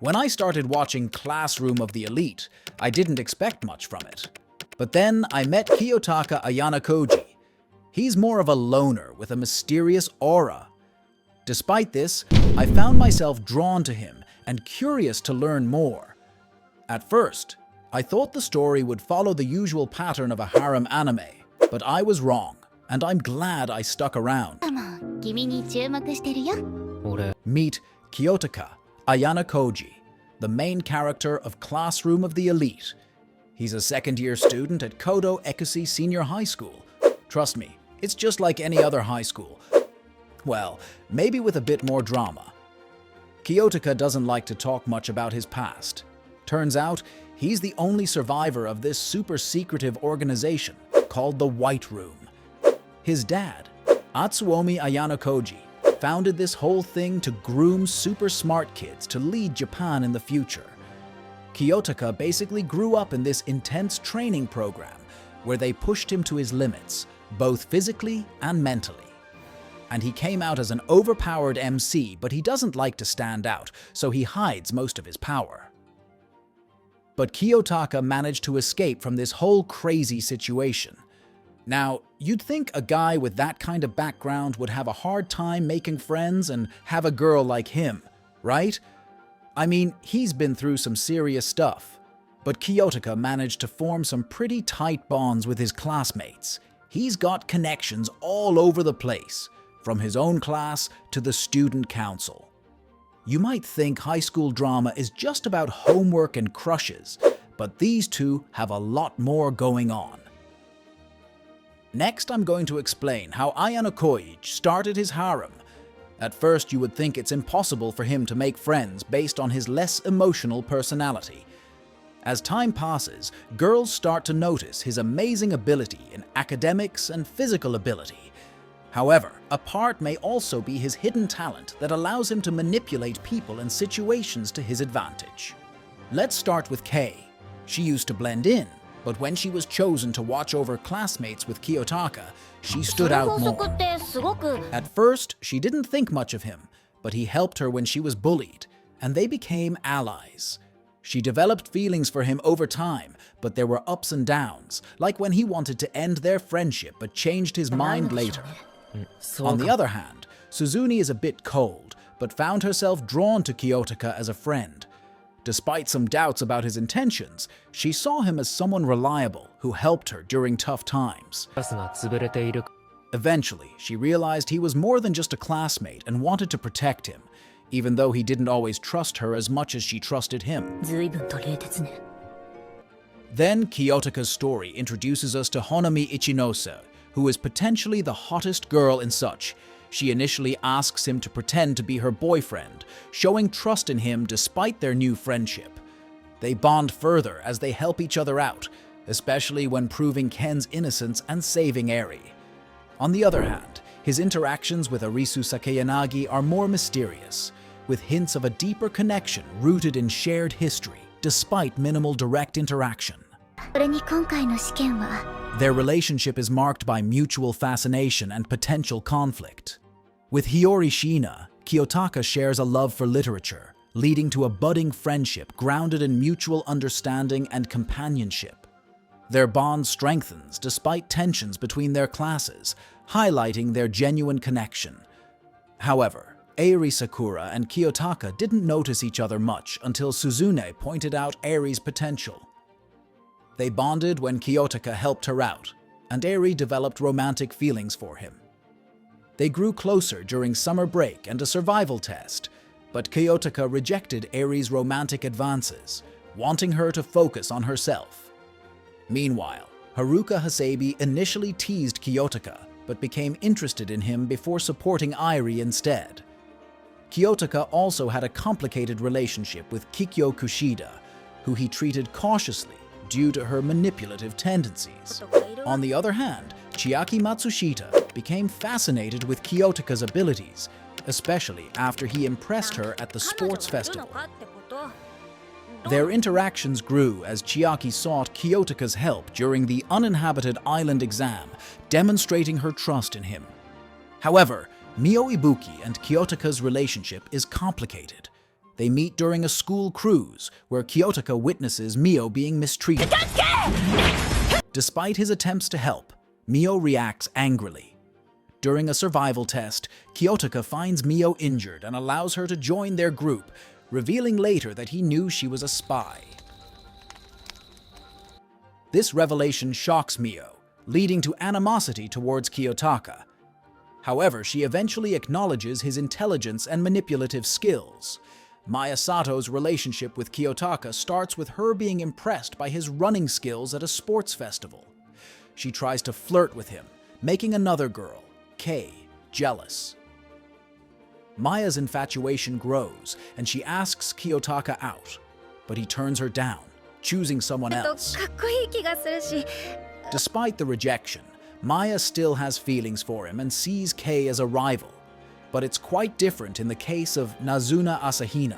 When I started watching Classroom of the Elite, I didn't expect much from it. But then I met Kiyotaka Ayanokoji. He's more of a loner with a mysterious aura. Despite this, I found myself drawn to him and curious to learn more. At first, I thought the story would follow the usual pattern of a harem anime, but I was wrong, and I'm glad I stuck around. Meet Kiyotaka Ayanokoji, the main character of Classroom of the Elite. He's a second-year student at Kodo Ekusi Senior High School. Trust me, it's just like any other high school. Well, maybe with a bit more drama. Kiyotaka doesn't like to talk much about his past. Turns out, he's the only survivor of this super secretive organization called the White Room. His dad, Atsuomi Ayanokoji, founded this whole thing to groom super smart kids to lead Japan in the future. Kiyotaka basically grew up in this intense training program where they pushed him to his limits, both physically and mentally. And he came out as an overpowered MC, but he doesn't like to stand out, so he hides most of his power. But Kiyotaka managed to escape from this whole crazy situation. Now, you'd think a guy with that kind of background would have a hard time making friends and have a girl like him, right? I mean, he's been through some serious stuff. But Kiyotaka managed to form some pretty tight bonds with his classmates. He's got connections all over the place, from his own class to the student council. You might think high school drama is just about homework and crushes, but these two have a lot more going on. Next, I'm going to explain how Ayanokoji started his harem. At first, you would think it's impossible for him to make friends based on his less emotional personality. As time passes, girls start to notice his amazing ability in academics and physical ability. However, a part may also be his hidden talent that allows him to manipulate people and situations to his advantage. Let's start with Kei. She used to blend in, but when she was chosen to watch over classmates with Kiyotaka, she stood out more. At first, she didn't think much of him, but he helped her when she was bullied, and they became allies. She developed feelings for him over time, but there were ups and downs, like when he wanted to end their friendship but changed his mind later. On the other hand, Suzune is a bit cold, but found herself drawn to Kiyotaka as a friend. Despite some doubts about his intentions, she saw him as someone reliable who helped her during tough times. Eventually, she realized he was more than just a classmate and wanted to protect him, even though he didn't always trust her as much as she trusted him. Then Kiyotaka's story introduces us to Honami Ichinose, who is potentially the hottest girl in such. She initially asks him to pretend to be her boyfriend, showing trust in him despite their new friendship. They bond further as they help each other out, especially when proving Ken's innocence and saving Eri. On the other hand, his interactions with Arisu Sakeyanagi are more mysterious, with hints of a deeper connection rooted in shared history, despite minimal direct interaction. Their relationship is marked by mutual fascination and potential conflict. With Hiyori Shina, Kiyotaka shares a love for literature, leading to a budding friendship grounded in mutual understanding and companionship. Their bond strengthens despite tensions between their classes, highlighting their genuine connection. However, Eri Sakura and Kiyotaka didn't notice each other much until Suzune pointed out Eri's potential. They bonded when Kiyotaka helped her out, and Eri developed romantic feelings for him. They grew closer during summer break and a survival test, but Kiyotaka rejected Eri's romantic advances, wanting her to focus on herself. Meanwhile, Haruka Hasebe initially teased Kiyotaka, but became interested in him before supporting Eri instead. Kiyotaka also had a complicated relationship with Kikyo Kushida, who he treated cautiously due to her manipulative tendencies. On the other hand, Chiaki Matsushita became fascinated with Kiyotaka's abilities, especially after he impressed her at the sports festival. Their interactions grew as Chiaki sought Kiyotaka's help during the uninhabited island exam, demonstrating her trust in him. However, Mio Ibuki and Kiyotaka's relationship is complicated. They meet during a school cruise, where Kiyotaka witnesses Mio being mistreated. Despite his attempts to help, Mio reacts angrily. During a survival test, Kiyotaka finds Mio injured and allows her to join their group, revealing later that he knew she was a spy. This revelation shocks Mio, leading to animosity towards Kiyotaka. However, she eventually acknowledges his intelligence and manipulative skills. Maya Sato's relationship with Kiyotaka starts with her being impressed by his running skills at a sports festival. She tries to flirt with him, making another girl, Kei, jealous. Maya's infatuation grows, and she asks Kiyotaka out, but he turns her down, choosing someone else. Despite the rejection, Maya still has feelings for him and sees Kei as a rival. But it's quite different in the case of Nazuna Asahina.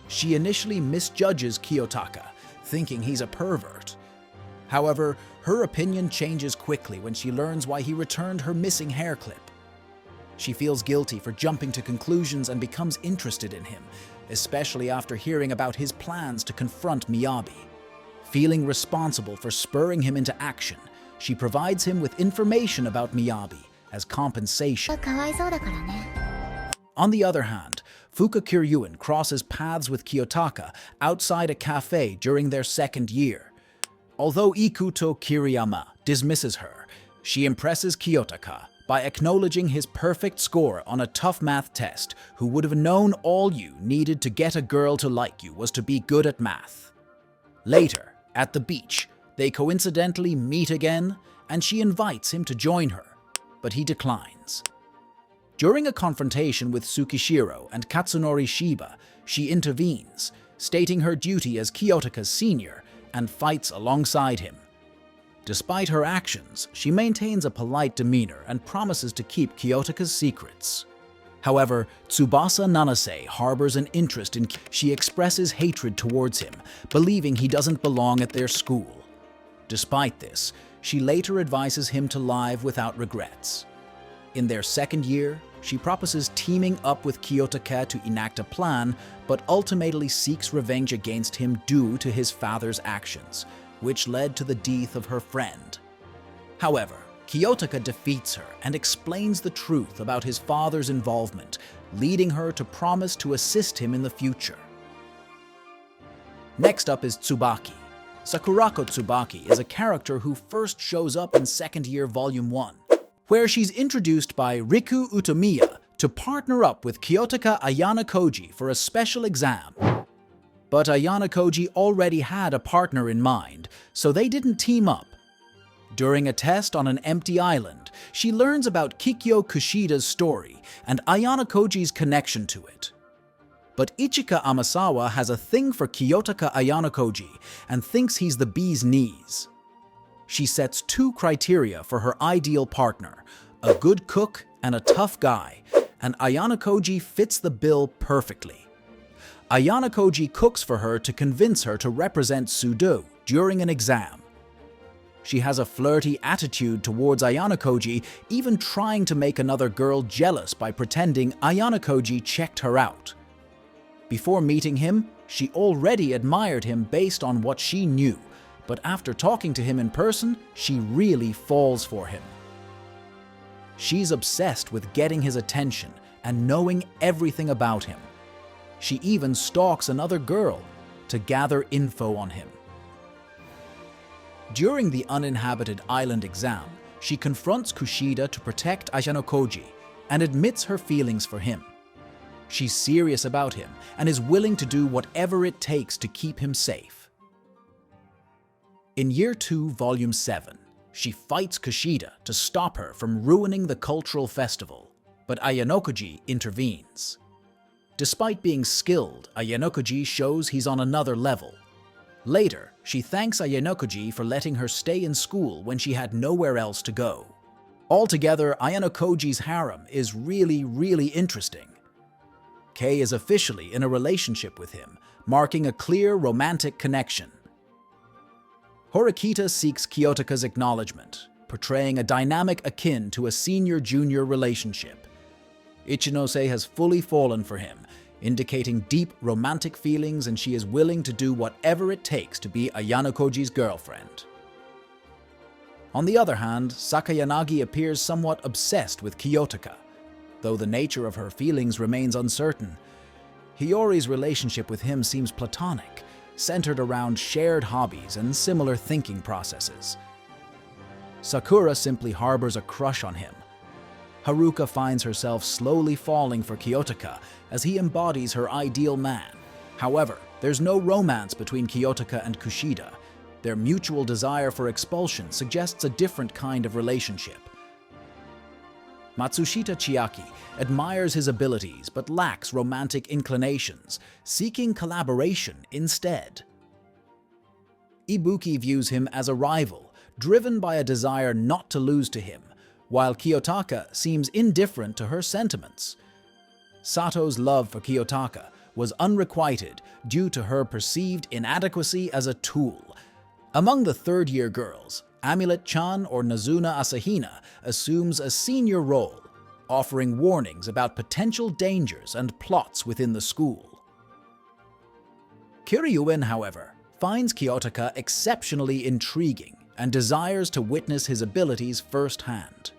She initially misjudges Kiyotaka, thinking he's a pervert. However, her opinion changes quickly when she learns why he returned her missing hair clip. She feels guilty for jumping to conclusions and becomes interested in him, especially after hearing about his plans to confront Miyabi. Feeling responsible for spurring him into action, she provides him with information about Miyabi as compensation. On the other hand, Fuka Kiryuin crosses paths with Kiyotaka outside a cafe during their second year. Although Ikuto Kiriyama dismisses her, she impresses Kiyotaka by acknowledging his perfect score on a tough math test, who would have known all you needed to get a girl to like you was to be good at math. Later, at the beach, they coincidentally meet again, and she invites him to join her, but he declines. During a confrontation with Tsukishiro and Katsunori Shiba, she intervenes, stating her duty as Kiyotaka's senior, and fights alongside him. Despite her actions, she maintains a polite demeanor and promises to keep Kiyotaka's secrets. However, Tsubasa Nanase harbors an interest in she expresses hatred towards him, believing he doesn't belong at their school. Despite this, she later advises him to leave without regrets. In their second year, she proposes teaming up with Kiyotaka to enact a plan, but ultimately seeks revenge against him due to his father's actions, which led to the death of her friend. However, Kiyotaka defeats her and explains the truth about his father's involvement, leading her to promise to assist him in the future. Next up is Tsubaki. Sakurako Tsubaki is a character who first shows up in second year Volume 1, where she's introduced by Riku Utamiya to partner up with Kiyotaka Ayanokoji for a special exam. But Ayanokoji already had a partner in mind, so they didn't team up. During a test on an empty island, she learns about Kikyo Kushida's story and Ayanokoji's connection to it. But Ichika Amasawa has a thing for Kiyotaka Ayanokoji and thinks he's the bee's knees. She sets two criteria for her ideal partner, a good cook and a tough guy, and Ayanokoji fits the bill perfectly. Ayanokoji cooks for her to convince her to represent Sudo during an exam. She has a flirty attitude towards Ayanokoji, even trying to make another girl jealous by pretending Ayanokoji checked her out. Before meeting him, she already admired him based on what she knew, but after talking to him in person, she really falls for him. She's obsessed with getting his attention and knowing everything about him. She even stalks another girl to gather info on him. During the uninhabited island exam, she confronts Kushida to protect Ayanokoji and admits her feelings for him. She's serious about him and is willing to do whatever it takes to keep him safe. In Year 2, Volume 7, she fights Kushida to stop her from ruining the cultural festival, but Ayanokoji intervenes. Despite being skilled, Ayanokoji shows he's on another level. Later, she thanks Ayanokoji for letting her stay in school when she had nowhere else to go. Altogether, Ayanokoji's harem is really interesting. Kei is officially in a relationship with him, marking a clear romantic connection. Horikita seeks Kiyotaka's acknowledgement, portraying a dynamic akin to a senior-junior relationship. Ichinose has fully fallen for him, indicating deep romantic feelings, and she is willing to do whatever it takes to be Ayanokoji's girlfriend. On the other hand, Sakayanagi appears somewhat obsessed with Kiyotaka. Though the nature of her feelings remains uncertain, Hiyori's relationship with him seems platonic, centered around shared hobbies and similar thinking processes. Sakura simply harbors a crush on him. Haruka finds herself slowly falling for Kiyotaka as he embodies her ideal man. However, there's no romance between Kiyotaka and Kushida. Their mutual desire for expulsion suggests a different kind of relationship. Matsushita Chiaki admires his abilities but lacks romantic inclinations, seeking collaboration instead. Ibuki views him as a rival, driven by a desire not to lose to him, while Kiyotaka seems indifferent to her sentiments. Sato's love for Kiyotaka was unrequited due to her perceived inadequacy as a tool. Among the third-year girls, Amulet-chan or Nazuna Asahina assumes a senior role, offering warnings about potential dangers and plots within the school. Kiryuin, however, finds Kiyotaka exceptionally intriguing and desires to witness his abilities firsthand.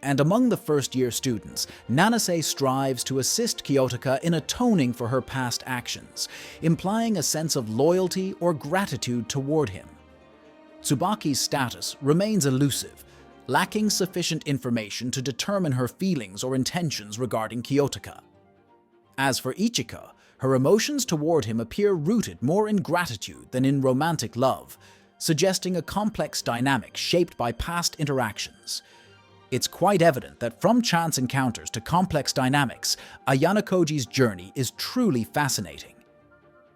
And among the first-year students, Nanase strives to assist Kiyotaka in atoning for her past actions, implying a sense of loyalty or gratitude toward him. Tsubaki's status remains elusive, lacking sufficient information to determine her feelings or intentions regarding Kiyotaka. As for Ichika, her emotions toward him appear rooted more in gratitude than in romantic love, suggesting a complex dynamic shaped by past interactions. It's quite evident that from chance encounters to complex dynamics, Ayanokoji's journey is truly fascinating.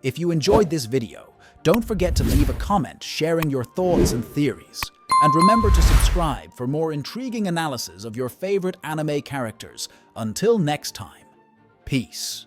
If you enjoyed this video, don't forget to leave a comment sharing your thoughts and theories. And remember to subscribe for more intriguing analysis of your favorite anime characters. Until next time, peace.